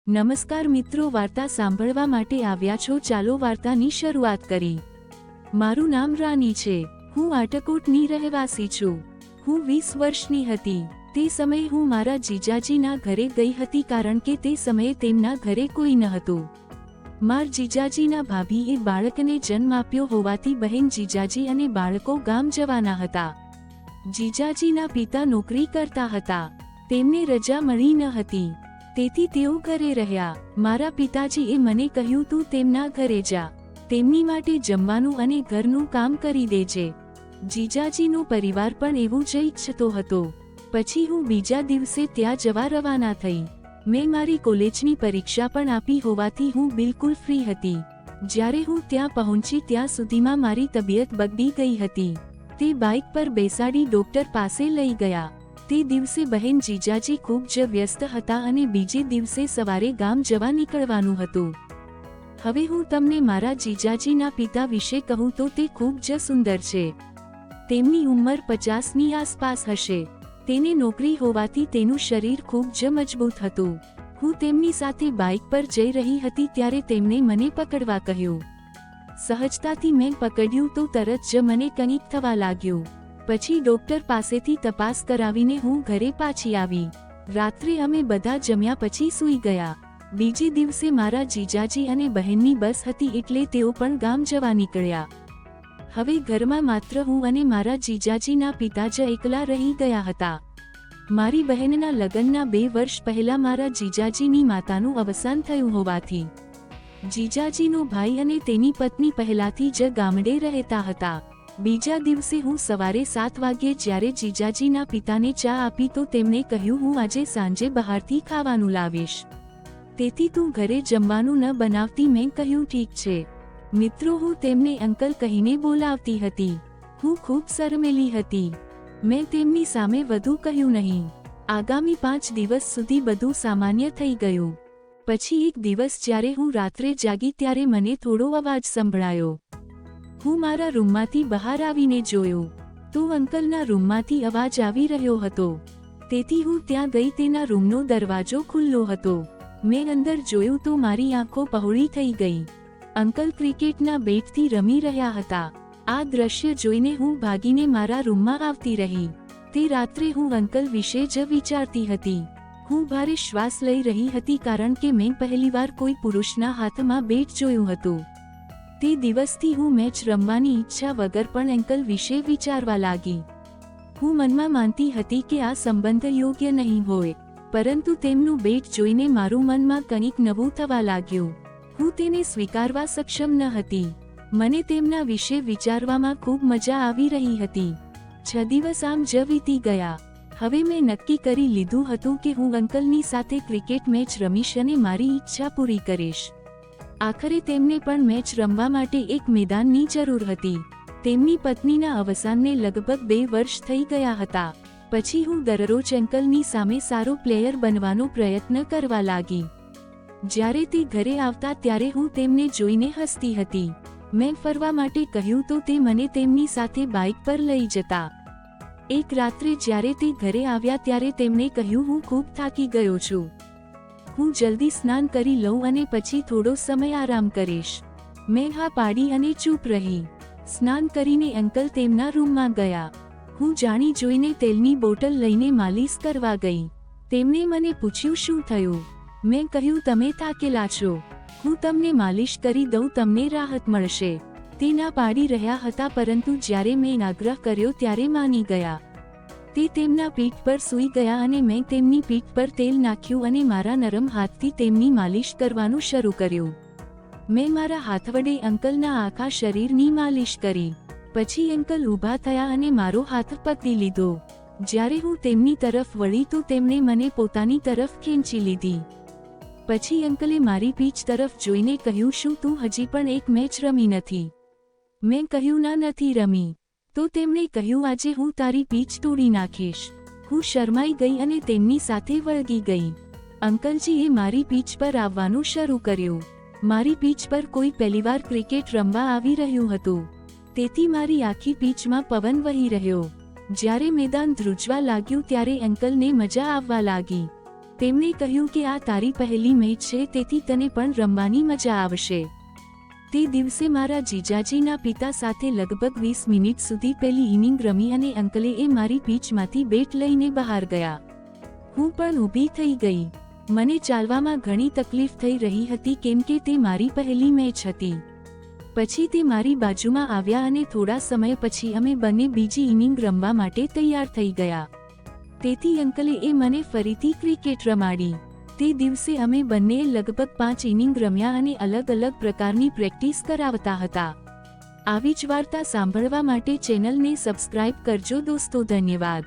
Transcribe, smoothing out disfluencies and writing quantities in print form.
નમસ્કાર મિત્રો, વાર્તા સાંભળવા માટે આવ્યા છો? ચાલો વાર્તાની શરૂઆત કરી। મારું નામ રાની છે। હું આટકોટની રહેવાસી છું। હું 20 વર્ષની હતી। તે સમયે હું મારા જીજાજીના ઘરે ગઈ હતી કારણ કે તે સમયે તેમના ઘરે કોઈ ન હતું। માર જીજાજીના ભાભીએ બાળકને જન્મ આપ્યો હોવાથી બહેન જીજાજી અને બાળકો ગામ જવાના હતા। જીજાજીના પિતા નોકરી કરતા હતા। તેમને રજા મળી ન હતી, તેથી તેઓ ઘરે રહ્યા। મારા પિતાજીએ મને કહ્યું, તું તેમના ઘરે જા, તેમની માટે જમવાનું અને ઘરનું કામ કરી દેજે। જીજાજીનો પરિવાર પણ એવું જ ઈચ્છતો હતો। પછી હું બીજા દિવસે ત્યાં જવા રવાના થઈ। મેં મારી કોલેજની પરીક્ષા પણ આપી હોવાથી હું બિલકુલ ફ્રી હતી। જ્યારે હું ત્યાં પહોંચી ત્યાં સુધીમાં મારી તબિયત બગડી ગઈ હતી। તે બાઇક પર બેસાડી ડોક્ટર પાસે લઈ ગયા। તે દિવસે બહેન જીજાજી ખૂબ જ વ્યસ્ત હતા અને બીજે દિવસે સવારે ગામ જવા નીકળવાનું હતું। હવે હું તમને મારા જીજાજીના પિતા વિશે કહું તો તે ખૂબ જ સુંદર છે। તેમની ઉંમર 50ની આસપાસ હશે। તેને નોકરી હોવાથી તેનું શરીર ખૂબ જ મજબૂત હતું। હું તેમની સાથે બાઇક પર જઈ રહી હતી ત્યારે તેમણે મને પકડવા કહ્યું। સહજતાથી મેં પકડ્યું તો તરત જ મને કંઈક થવા લાગ્યું। પછી ડોક્ટર પાસેથી તપાસ કરાવીને હું ઘરે પાછી આવી। રાત્રે અમે બધા જમ્યા પછી સૂઈ ગયા। બીજે દિવસે મારા જીજાજી અને બહેનની બસ હતી એટલે તેઓ પણ ગામ જવા નીકળ્યા। હવે ઘરમાં માત્ર હું અને મારા જીજાજીના પિતા જ એકલા રહી ગયા હતા। મારી બહેનના લગ્નના 2 વર્ષ પહેલા મારા જીજાજીની માતાનું અવસાન થયું હોવાથી જીજાજીનો ભાઈ અને તેની પત્ની પહેલાથી જ ગામડે રહેતા હતા। બીજા દિવસે હું સવારે 7 વાગ્યે જ્યારે જીજાજીના પિતાને ચા આપી તો તેમણે કહ્યું, હું આજે સાંજે બહારથી ખાવાનું લાવીશ, તેથી તું ઘરે જમવાનું ન બનાવતી। મેં કહ્યું, ઠીક છે। મિત્રો, હું તેમને અંકલ કહીને બોલાવતી હતી। હું ખૂબ શરમેલી હતી। મેં તેમની સામે વધુ કહ્યું નહીં। આગામી 5 દિવસ સુધી બધું સામાન્ય થઈ ગયું। પછી એક દિવસ જ્યારે હું રાત્રે જાગી ત્યારે મને થોડો અવાજ સંભળાયો। હું મારા રૂમમાંથી બહાર આવીને જોયું તો અંકલના રૂમમાંથી અવાજ આવી રહ્યો હતો। તેથી હું ત્યાં ગઈ। તેના રૂમનો દરવાજો ખુલ્લો હતો। મેં અંદર જોયું તો મારી આંખો પહોળી થઈ ગઈ। અંકલ ક્રિકેટના બેટથી રમી રહ્યા હતા। આ દ્રશ્ય જોઈને હું ભાગીને મારા રૂમમાં આવતી રહી। તે રાત્રે હું અંકલ વિશે જ વિચારતી હતી। હું ભારે શ્વાસ લઈ રહી હતી કારણ કે મેં પહેલીવાર કોઈ પુરુષના હાથમાં બેટ જોયું હતું। તે દિવસથી હું મેચ રમવાની ઈચ્છા વગર પણ અંકલ વિશે વિચારવા લાગી। હું મનમાં માનતી હતી કે આ સંબંધ યોગ્ય નહીં હોય, પરંતુ તેમનું બેટ જોઈને મારું મનમાં કંઈક નવું થવા લાગ્યું। હું તેને સ્વીકારવા સક્ષમ ન હતી। મને તેમના વિશે વિચારવામાં ખૂબ મજા આવી રહી હતી। 6 દિવસ આમ જ વીતી ગયા। હવે મેં નક્કી કરી લીધું હતું કે હું અંકલની સાથે ક્રિકેટ મેચ રમીશ અને મારી ઈચ્છા પૂરી કરીશ। આખરે તેમને પણ મેચ રમવા માટે એક મેદાનની જરૂર હતી। તેમની પત્નીના અવસાનને લગભગ 2 વર્ષ થઈ ગયા હતા। પછી હું દરરોજ અંકલની સામે સારો પ્લેયર બનવાનો પ્રયત્ન કરવા લાગી। જ્યારે તે ઘરે આવતા ત્યારે હું તેમને જોઈને હસતી હતી। મેં ફરવા માટે કહ્યું તો તે મને તેમની સાથે બાઇક પર લઈ જતા। એક રાત્રે જ્યારે તે ઘરે આવ્યા ત્યારે તેમણે કહ્યું, હું ખૂબ થાકી ગયો છું, હું જલ્દી સ્નાન કરી લઉં અને પછી થોડો સમય આરામ કરીશ। મેં હા પાડી અને ચૂપ રહી। સ્નાન કરીને અંકલ તેમના રૂમમાં ગયા। હું જાણી જોઈને તેલની બોટલ લઈને માલિશ કરવા ગઈ। તેમણે મને પૂછ્યું, શું થયું? મેં કહ્યું, તમે થાકેલા છો, હું તમને માલિશ કરી દઉં, તમને રાહત મળશે। તે ના પાડી રહ્યા હતા, પરંતુ જ્યારે મેં આગ્રહ કર્યો ત્યારે માની ગયા। તે તેમના પીઠ પર સૂઈ ગયા અને મેં તેમની પીઠ પર તેલ નાખ્યું અને મારા નરમ હાથથી તેમની માલિશ કરવાનું શરૂ કર્યું। મેં મારા હાથ વડે અંકલના આખા શરીરની માલિશ કરી। પછી અંકલ ઊભા થયા અને મારો હાથ પકડી લીધો। જ્યારે હું તેમની તરફ વળી તો તેમણે મને પોતાની તરફ ખેંચી લીધી। પછી અંકલે મારી પીઠ તરફ જોઈને કહ્યું, શું તું હજી પણ એક મેચ રમી નથી? મેં કહ્યું, ના, નથી રમી। તો તેમણે કહ્યું, આજે હું તારી પીઠ તોડી નાખીશ। હું શરમાઈ ગઈ અને તેમની સાથે વળગી ગઈ। અંકલજીએ મારી પીઠ પર આવવાનું શરૂ કર્યું। મારી પીઠ પર કોઈ પહેલીવાર ક્રિકેટ રમવા આવી રહ્યું હતું, તેથી મારી આખી પીઠમાં પવન વહી રહ્યો। જ્યારે મેદાન ધ્રુજવા લાગ્યું ત્યારે અંકલને મજા આવવા લાગી। તેમણે કહ્યું કે આ તારી પહેલી મેચ છે, તેથી તને પણ રમવાની મજા આવશે. તે દિવસે મારા જીજાજીના પિતા સાથે લગભગ 20 મિનિટ સુધી પહેલી ઇનિંગ રમી અને અંકલે મારી પીચમાંથી બેટ લઈને બહાર ગયા. હું પણ ઊભી થઈ ગઈ. મને ચાલવામાં ઘણી તકલીફ થઈ રહી હતી કેમ કે તે મારી પહેલી મેચ હતી. પછી તે મારી બાજુમાં આવ્યા અને થોડા સમય પછી અમે બંને બીજી ઇનિંગ રમવા માટે તૈયાર થઈ ગયા. તેથી અંકલે મને ફરીથી ક્રિકેટ રમાડી. તે દિવસે અમે બંનેએ લગભગ 5 ઇનિંગ રમ્યા અને અલગ અલગ પ્રકારની પ્રેક્ટિસ કરાવતા હતા. આવી જ વાર્તા સાંભળવા માટે ચેનલને સબસ્ક્રાઇબ કરજો દોસ્તો. ધન્યવાદ.